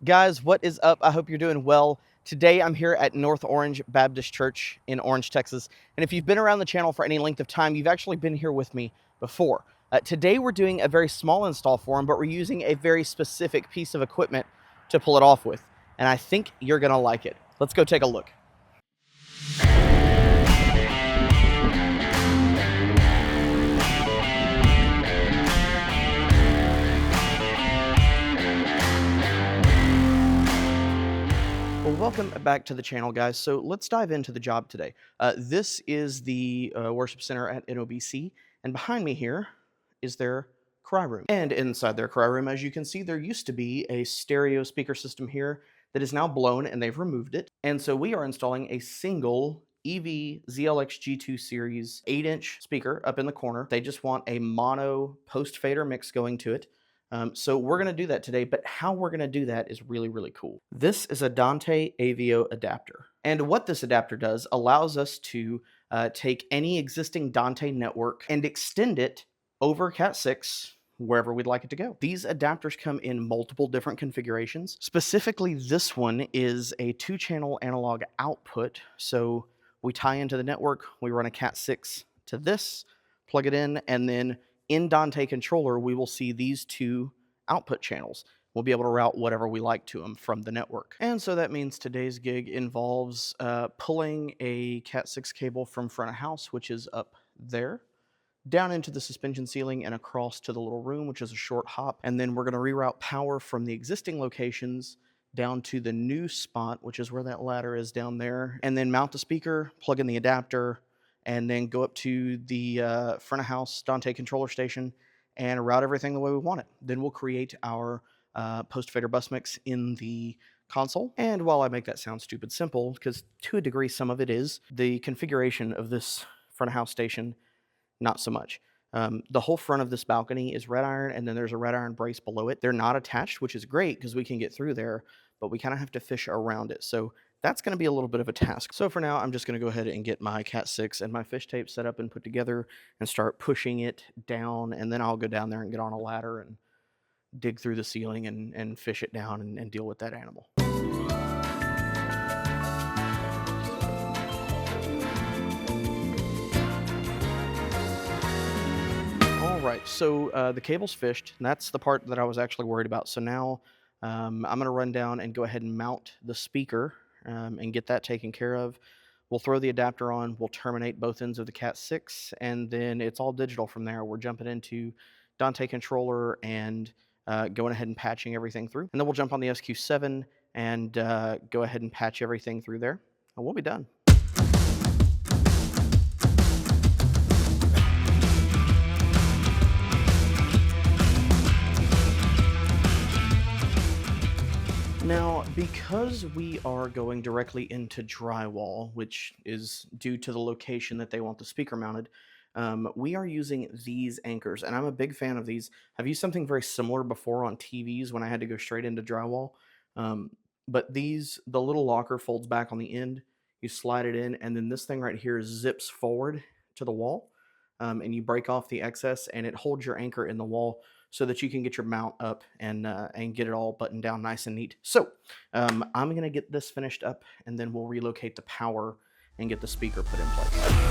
Guys, what is up? I hope you're doing well. Today I'm here at North Orange Baptist Church in Orange, Texas. And if you've been around the channel for any length of time, you've actually been here with me before. Today we're doing a very small install for them, but we're using a very specific piece of equipment to pull it off with. And I think you're going to like it. Let's go take a look. Well, welcome back to the channel, guys. So let's dive into the job today. This is the worship center at NOBC, and behind me here is their cry room. And inside their cry room, as you can see, there used to be a stereo speaker system here that is now blown, and they've removed it. And so we are installing a single EV ZLX G2 series 8-inch speaker up in the corner. They just want a mono post fader mix going to it. So we're going to do that today, but how we're going to do that is really, really cool. This is a Dante AVIO adapter. And what this adapter does allows us to take any existing Dante network and extend it over Cat6 wherever we'd like it to go. These adapters come in multiple different configurations. Specifically, this one is a 2-channel analog output. So we tie into the network, we run a Cat6 to this, plug it in, and then in Dante controller, we will see these two output channels. We'll be able to route whatever we like to them from the network. And so that means today's gig involves pulling a Cat6 cable from front of house, which is up there, down into the suspension ceiling and across to the little room, which is a short hop. And then we're going to reroute power from the existing locations down to the new spot, which is where that ladder is down there, and then mount the speaker, plug in the adapter, and then go up to the front of house Dante controller station and route everything the way we want it. Then we'll create our post fader bus mix in the console. And while I make that sound stupid simple, because to a degree some of it is, the configuration of this front of house station, not so much. The whole front of this balcony is red iron, and then there's a red iron brace below it. They're not attached, which is great because we can get through there, but we kind of have to fish around it. So that's going to be a little bit of a task. So for now, I'm just going to go ahead and get my Cat6 and my fish tape set up and put together and start pushing it down, and then I'll go down there and get on a ladder and dig through the ceiling and fish it down and deal with that animal. Alright, so the cable's fished, and that's the part that I was actually worried about. So now I'm going to run down and go ahead and mount the speaker and get that taken care of. We'll throw the adapter on, we'll terminate both ends of the Cat6, and then it's all digital from there. We're jumping into Dante controller and going ahead and patching everything through. And then we'll jump on the SQ7 and go ahead and patch everything through there, and we'll be done. Now, because we are going directly into drywall, which is due to the location that they want the speaker mounted, we are using these anchors, and I'm a big fan of these. I've used something very similar before on TVs when I had to go straight into drywall, but the little locker folds back on the end, you slide it in, and then this thing right here zips forward to the wall, and you break off the excess, and it holds your anchor in the wall so that you can get your mount up and get it all buttoned down nice and neat. So I'm going to get this finished up, and then we'll relocate the power and get the speaker put in place.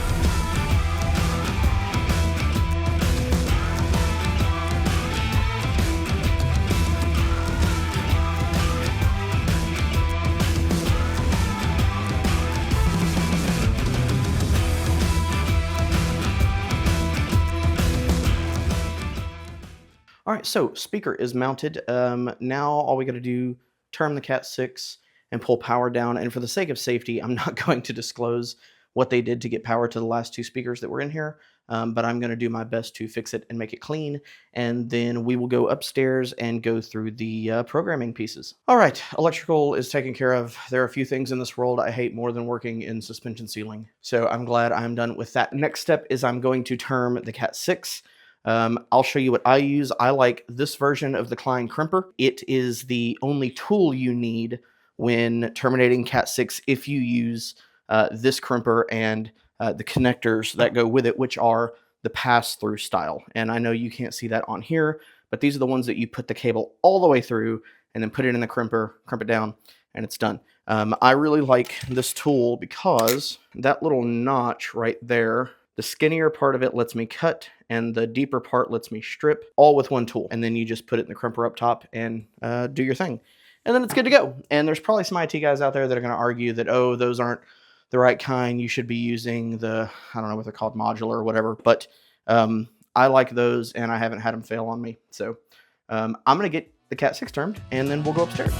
All right, so speaker is mounted. Now all we got to do, turn the Cat6 and pull power down. And for the sake of safety, I'm not going to disclose what they did to get power to the last two speakers that were in here, but I'm going to do my best to fix it and make it clean. And then we will go upstairs and go through the programming pieces. All right, electrical is taken care of. There are a few things in this world I hate more than working in suspension ceiling. So I'm glad I'm done with that. Next step is I'm going to term the Cat6. I'll show you what I use. I like this version of the Klein crimper. It is the only tool you need when terminating Cat6 if you use this crimper and the connectors that go with it, which are the pass-through style. And I know you can't see that on here, but these are the ones that you put the cable all the way through and then put it in the crimper, crimp it down, and it's done. I really like this tool because that little notch right there, the skinnier part of it lets me cut, and the deeper part lets me strip, all with one tool. And then you just put it in the crimper up top and do your thing. And then it's good to go. And there's probably some IT guys out there that are going to argue that, oh, those aren't the right kind. You should be using the, I don't know what they're called, modular or whatever. But I like those, and I haven't had them fail on me. So I'm going to get the Cat 6 termed, and then we'll go upstairs.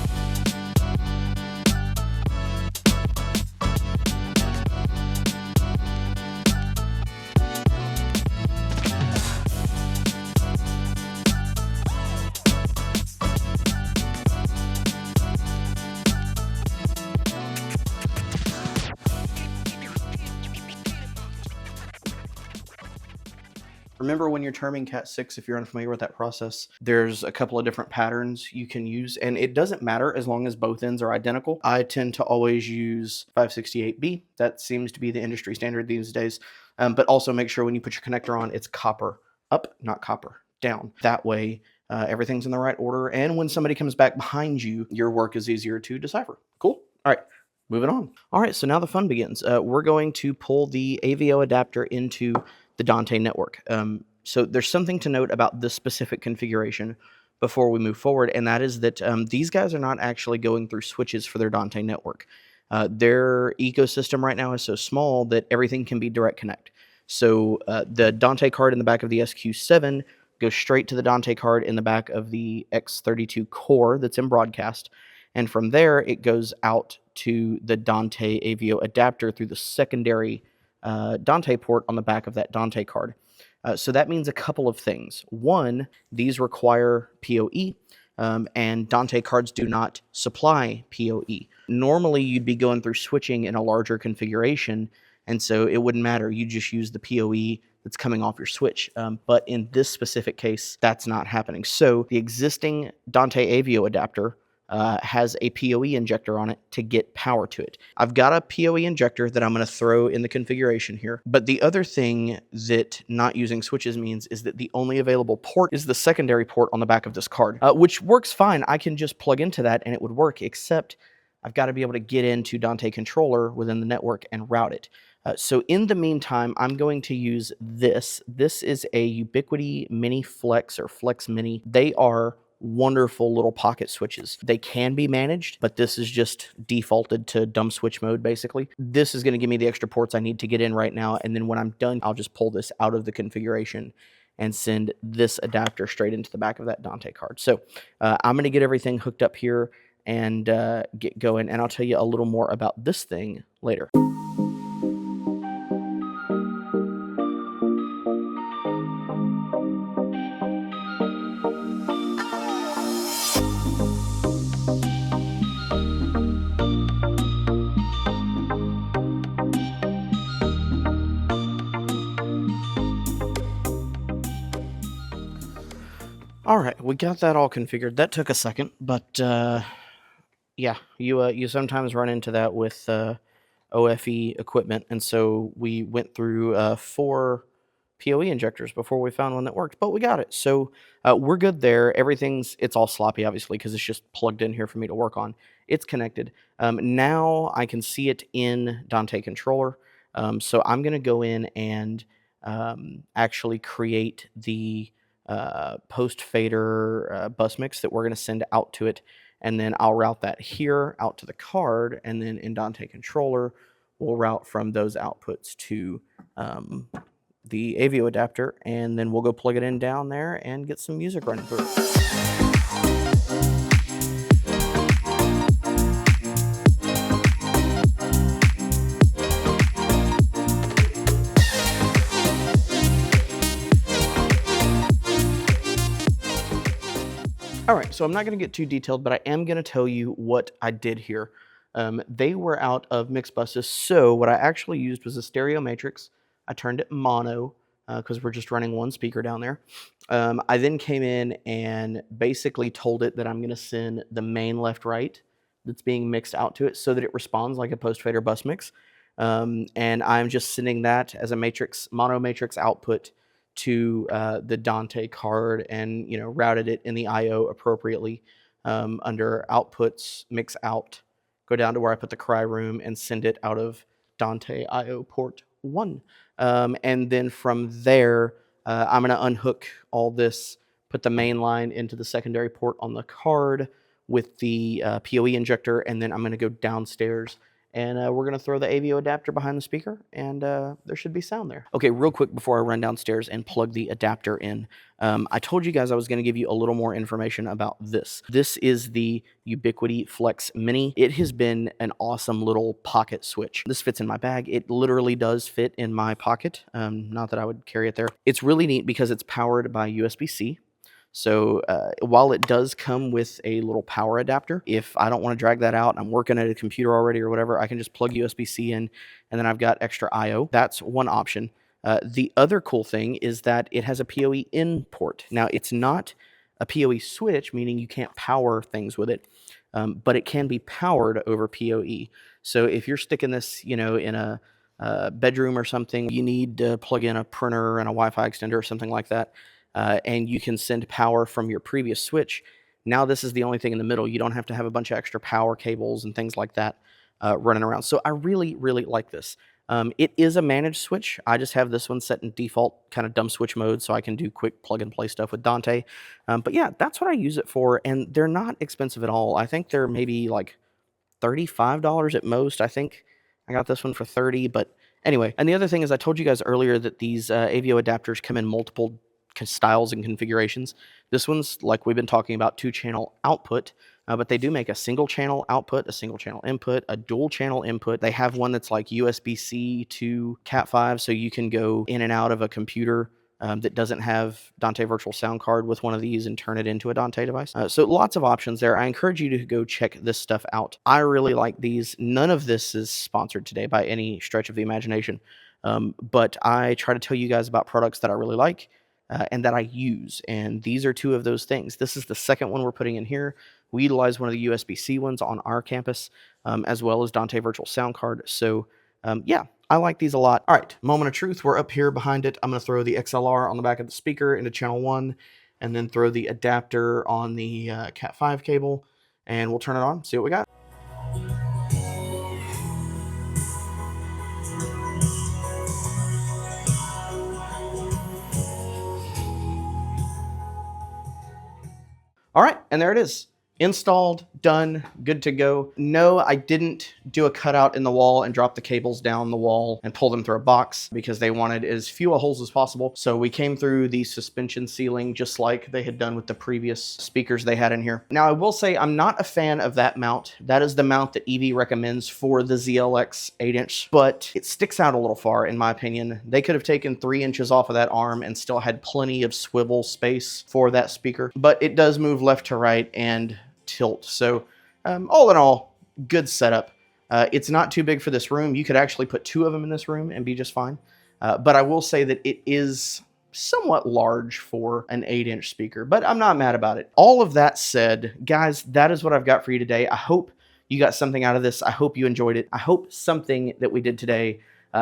Remember, when you're terming Cat 6, if you're unfamiliar with that process, there's a couple of different patterns you can use, and it doesn't matter as long as both ends are identical. I tend to always use 568B. That seems to be the industry standard these days. But also make sure when you put your connector on, it's copper up, not copper down. That way, everything's in the right order, and when somebody comes back behind you, your work is easier to decipher. Cool? All right. Moving on. All right, so now the fun begins. We're going to pull the AVIO adapter into the Dante network. So there's something to note about this specific configuration before we move forward, and that is that these guys are not actually going through switches for their Dante network. Their ecosystem right now is so small that everything can be direct connect. So the Dante card in the back of the SQ7 goes straight to the Dante card in the back of the X32 core that's in broadcast. And from there, it goes out to the Dante AVIO adapter through the secondary Dante port on the back of that Dante card. So that means a couple of things. One, these require PoE, and Dante cards do not supply PoE. Normally, you'd be going through switching in a larger configuration, and so it wouldn't matter. You just use the PoE that's coming off your switch. But in this specific case, that's not happening. So the existing Dante AVIO adapter has a PoE injector on it to get power to it. I've got a PoE injector that I'm going to throw in the configuration here. But the other thing that not using switches means is that the only available port is the secondary port on the back of this card, which works fine. I can just plug into that and it would work, except I've got to be able to get into Dante controller within the network and route it. So in the meantime, I'm going to use this. This is a Ubiquity Mini Flex or Flex Mini. They are wonderful little pocket switches. They can be managed, but this is just defaulted to dumb switch mode, basically. This is going to give me the extra ports I need to get in right now, and then when I'm done, I'll just pull this out of the configuration and send this adapter straight into the back of that Dante card. So I'm going to get everything hooked up here and get going, and I'll tell you a little more about this thing later. All right, we got that all configured. That took a second, but yeah, you sometimes run into that with OFE equipment, and so we went through 4 PoE injectors before we found one that worked, but we got it. So we're good there. It's all sloppy, obviously, because it's just plugged in here for me to work on. It's connected. Now I can see it in Dante controller, so I'm going to go in and actually create the post fader bus mix that we're going to send out to it, and then I'll route that here out to the card, and then in Dante controller we'll route from those outputs to the AVIO adapter, and then we'll go plug it in down there and get some music running through it. All right, so I'm not going to get too detailed, but I am going to tell you what I did here. They were out of mix buses, so what I actually used was a stereo matrix. I turned it mono because we're just running one speaker down there. I then came in and basically told it that I'm going to send the main left-right that's being mixed out to it so that it responds like a post-fader bus mix. And I'm just sending that as a matrix, mono matrix output to the Dante card, and routed it in the I/O appropriately under outputs, mix out, go down to where I put the cry room and send it out of Dante AVIO port 1. And then from there, I'm going to unhook all this, put the main line into the secondary port on the card with the PoE injector, and then I'm going to go downstairs and we're going to throw the AVIO adapter behind the speaker, and there should be sound there. Okay, real quick before I run downstairs and plug the adapter in, I told you guys I was going to give you a little more information about this. This is the Ubiquity Flex Mini. It has been an awesome little pocket switch. This fits in my bag. It literally does fit in my pocket. Not that I would carry it there. It's really neat because it's powered by USB-C. So while it does come with a little power adapter, if I don't want to drag that out, I'm working at a computer already or whatever, I can just plug USB-C in, and then I've got extra I/O. That's one option. The other cool thing is that it has a PoE in port. Now, it's not a PoE switch, meaning you can't power things with it, but it can be powered over PoE. So if you're sticking this, in a bedroom or something, you need to plug in a printer and a Wi-Fi extender or something like that, and you can send power from your previous switch. Now this is the only thing in the middle. You don't have to have a bunch of extra power cables and things like that running around. So I really, really like this. It is a managed switch. I just have this one set in default kind of dumb switch mode so I can do quick plug and play stuff with Dante. But yeah, that's what I use it for, and they're not expensive at all. I think they're maybe like $35 at most. I think I got this one for $30, but anyway. And the other thing is I told you guys earlier that these AVIO adapters come in multiple styles and configurations. This one's, like we've been talking about, 2-channel output, but they do make a single channel output, a single channel input, a dual channel input. They have one that's like USB-C to Cat5, so you can go in and out of a computer that doesn't have Dante Virtual Sound Card with one of these and turn it into a Dante device. So lots of options there. I encourage you to go check this stuff out. I really like these. None of this is sponsored today by any stretch of the imagination, but I try to tell you guys about products that I really like and that I use, and these are two of those things. This is the second one we're putting in here. We utilize one of the USB-C ones on our campus, as well as Dante Virtual Sound Card. So yeah, I like these a lot. All right, moment of truth. We're up here behind it. I'm going to throw the XLR on the back of the speaker into channel 1, and then throw the adapter on the Cat5 cable, and we'll turn it on, see what we got. All right, and there it is. Installed, done, good to go. No, I didn't do a cutout in the wall and drop the cables down the wall and pull them through a box because they wanted as few holes as possible. So we came through the suspension ceiling just like they had done with the previous speakers they had in here. Now, I will say I'm not a fan of that mount. That is the mount that EV recommends for the ZLX 8-inch, but it sticks out a little far in my opinion. They could have taken 3 inches off of that arm and still had plenty of swivel space for that speaker, but it does move left to right and tilt. So all in all, good setup. It's not too big for this room. You could actually put 2 of them in this room and be just fine. But I will say that it is somewhat large for an 8-inch speaker, but I'm not mad about it. All of that said, guys, that is what I've got for you today. I hope you got something out of this. I hope you enjoyed it. I hope something that we did today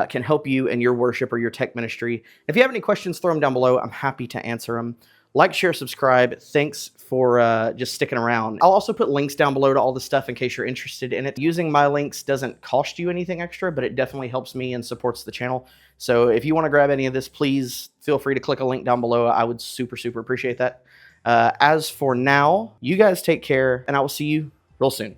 can help you in your worship or your tech ministry. If you have any questions, throw them down below. I'm happy to answer them. Like, share, subscribe. Thanks for just sticking around. I'll also put links down below to all the stuff in case you're interested in it. Using my links doesn't cost you anything extra, but it definitely helps me and supports the channel. So if you want to grab any of this, please feel free to click a link down below. I would super, super appreciate that. As for now, you guys take care, and I will see you real soon.